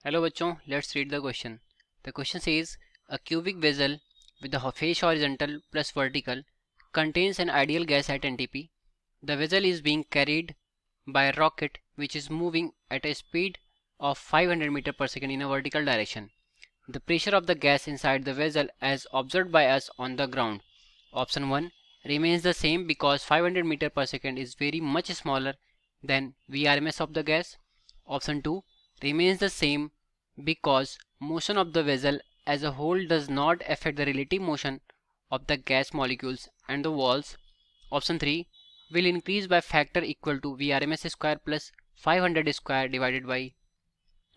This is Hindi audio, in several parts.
Hello बच्चों, let's read the question. The question says a cubic vessel with the face horizontal plus vertical contains an ideal gas at NTP. The vessel is being carried by a rocket which is moving at a speed of 500 meter per second in a vertical direction. The pressure of the gas inside the vessel as observed by us on the ground. Option 1 remains the same because 500 meter per second is very much smaller than Vrms of the gas. Option 2 remains the same because motion of the vessel as a whole does not affect the relative motion of the gas molecules and the walls. Option 3 will increase by factor equal to Vrms square plus 500 square divided by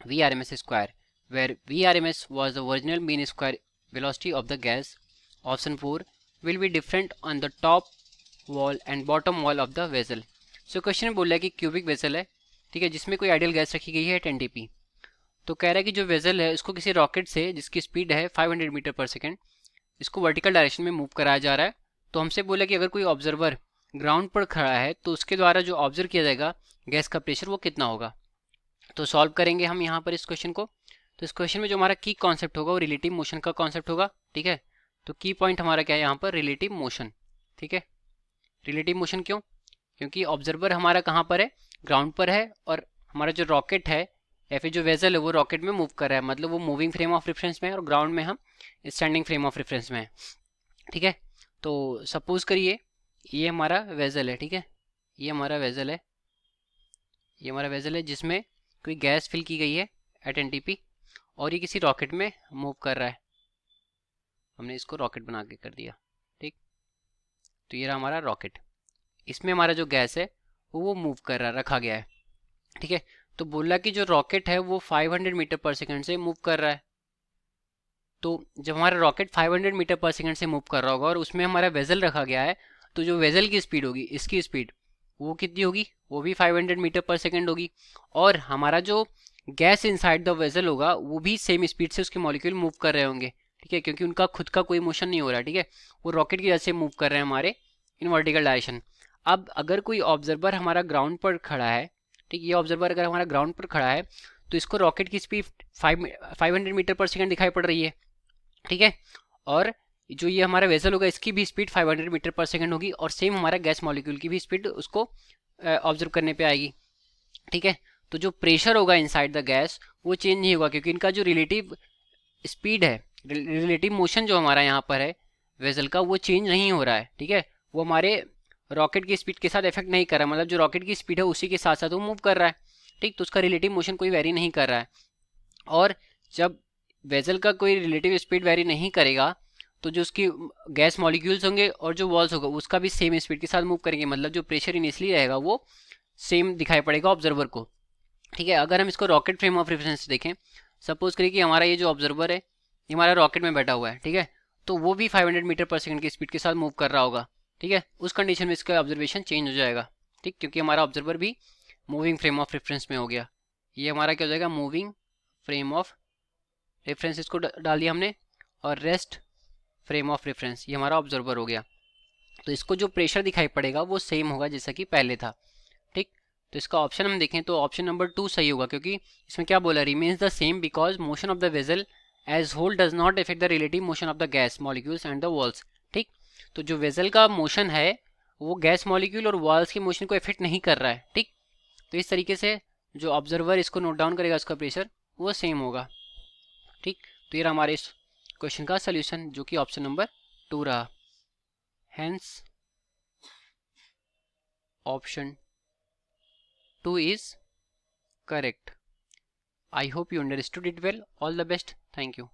Vrms square, where Vrms was the original mean square velocity of the gas. Option 4 will be different on the top wall and bottom wall of the vessel. So question में बोल रहा है कि क्यूबिक वेसल है, ठीक है, जिसमें कोई आइडियल गैस रखी गई है 10 dp। तो कह रहा है कि जो वेसल है उसको किसी रॉकेट से जिसकी स्पीड है 500 मीटर पर सेकेंड, इसको वर्टिकल डायरेक्शन में मूव कराया जा रहा है। तो हमसे बोला कि अगर कोई ऑब्जर्वर ग्राउंड पर खड़ा है तो उसके द्वारा जो ऑब्जर्व किया जाएगा गैस का प्रेशर वो कितना होगा। तो सॉल्व करेंगे हम यहाँ पर इस क्वेश्चन को। तो इस क्वेश्चन में जो हमारा की कॉन्सेप्ट होगा वो रिलेटिव मोशन का कॉन्सेप्ट होगा, ठीक है। तो की पॉइंट हमारा क्या है यहाँ पर, रिलेटिव मोशन, ठीक है। रिलेटिव मोशन क्यों? क्योंकि ऑब्जर्वर हमारा कहाँ पर है, ग्राउंड पर है, और हमारा जो रॉकेट है या फिर जो वेजल है वो रॉकेट में मूव कर रहा है, मतलब वो मूविंग फ्रेम ऑफ रेफरेंस में है और ग्राउंड में हम स्टैंडिंग फ्रेम ऑफ रेफरेंस में है, ठीक है। तो सपोज करिए ये हमारा वेजल है, ठीक है, ये हमारा वेजल है, ये हमारा वेजल है जिसमें कोई गैस फिल की गई है एट एनटीपी और ये किसी रॉकेट में मूव कर रहा है। हमने इसको रॉकेट बना के कर दिया, ठीक। तो ये रहा हमारा रॉकेट, इसमें हमारा जो गैस है वो मूव कर रहा है, रखा गया है, ठीक है। तो बोला कि जो रॉकेट है वो 500 मीटर पर सेकंड से मूव कर रहा है। तो जब हमारा रॉकेट 500 मीटर पर सेकंड से मूव कर रहा होगा और उसमें हमारा वेजल रखा गया है, तो जो वेजल की स्पीड होगी, इसकी स्पीड वो कितनी होगी, वो भी 500 मीटर पर सेकंड होगी। और हमारा जो गैस इनसाइड द वेजल होगा वो भी सेम स्पीड से उसके मॉलिक्यूल मूव कर रहे होंगे, ठीक है, क्योंकि उनका खुद का कोई मोशन नहीं हो रहा है, ठीक है, वो रॉकेट की वजह से मूव कर रहे हैं हमारे इन वर्टिकल डायरेक्शन। अब अगर कोई ऑब्जर्वर हमारा ग्राउंड पर खड़ा है, ठीक, ये ऑब्जर्वर अगर हमारा ग्राउंड पर खड़ा है तो इसको रॉकेट की स्पीड 500 मीटर पर सेकंड दिखाई पड़ रही है, ठीक है। और जो ये हमारा वेसल होगा इसकी भी स्पीड 500 मीटर पर सेकंड होगी और सेम हमारा गैस मॉलिक्यूल की भी स्पीड उसको ऑब्जर्व करने पे आएगी, ठीक है। तो जो प्रेशर होगा इनसाइड द गैस वो चेंज नहीं होगा क्योंकि इनका जो रिलेटिव स्पीड है, रिलेटिव मोशन जो हमारा यहाँ पर है वेसल का, वो चेंज नहीं हो रहा है, ठीक है। वो हमारे रॉकेट की स्पीड के साथ इफेक्ट नहीं कर रहा, मतलब जो रॉकेट की स्पीड है उसी के साथ साथ वो मूव कर रहा है, ठीक। तो उसका रिलेटिव मोशन कोई वेरी नहीं कर रहा है। और जब वेजल का कोई रिलेटिव स्पीड वेरी नहीं करेगा तो जो उसकी गैस मॉलिक्यूल्स होंगे और जो वॉल्स होगा उसका भी सेम स्पीड के साथ मूव करेंगे, मतलब जो प्रेशर इनिशियली रहेगा वो सेम दिखाई पड़ेगा ऑब्जर्वर को, ठीक है। अगर हम इसको रॉकेट फ्रेम ऑफ रेफरेंस से देखें, सपोज करिए कि हमारा ये जो ऑब्जर्वर है ये हमारा रॉकेट में बैठा हुआ है, ठीक है, तो वो भी 500 मीटर पर सेकंड की स्पीड के साथ मूव कर रहा होगा, ठीक है। उस कंडीशन में इसका ऑब्जर्वेशन चेंज हो जाएगा, ठीक, क्योंकि हमारा ऑब्जर्वर भी मूविंग फ्रेम ऑफ रेफरेंस में हो गया। ये हमारा क्या हो जाएगा, मूविंग फ्रेम ऑफ रेफरेंस इसको डाल दिया हमने, और रेस्ट फ्रेम ऑफ रेफरेंस ये हमारा ऑब्जर्वर हो गया। तो इसको जो प्रेशर दिखाई पड़ेगा वो सेम होगा जैसा कि पहले था, ठीक। तो इसका ऑप्शन हम देखें तो ऑप्शन नंबर 2 सही होगा, क्योंकि इसमें क्या बोला, remains the same because motion of the vessel as whole does not effect the relative motion of the gas molecules and the walls, ठीक। तो जो वेजल का मोशन है वो गैस मॉलिक्यूल और वॉल्स के मोशन को इफेक्ट नहीं कर रहा है, ठीक। तो इस तरीके से जो ऑब्जर्वर इसको नोट डाउन करेगा उसका प्रेशर वो सेम होगा, ठीक। तो ये हमारे इस क्वेश्चन का सोल्यूशन जो कि ऑप्शन नंबर 2 रहा, hence option 2 is correct. I hope you understood it well. All the best. Thank you.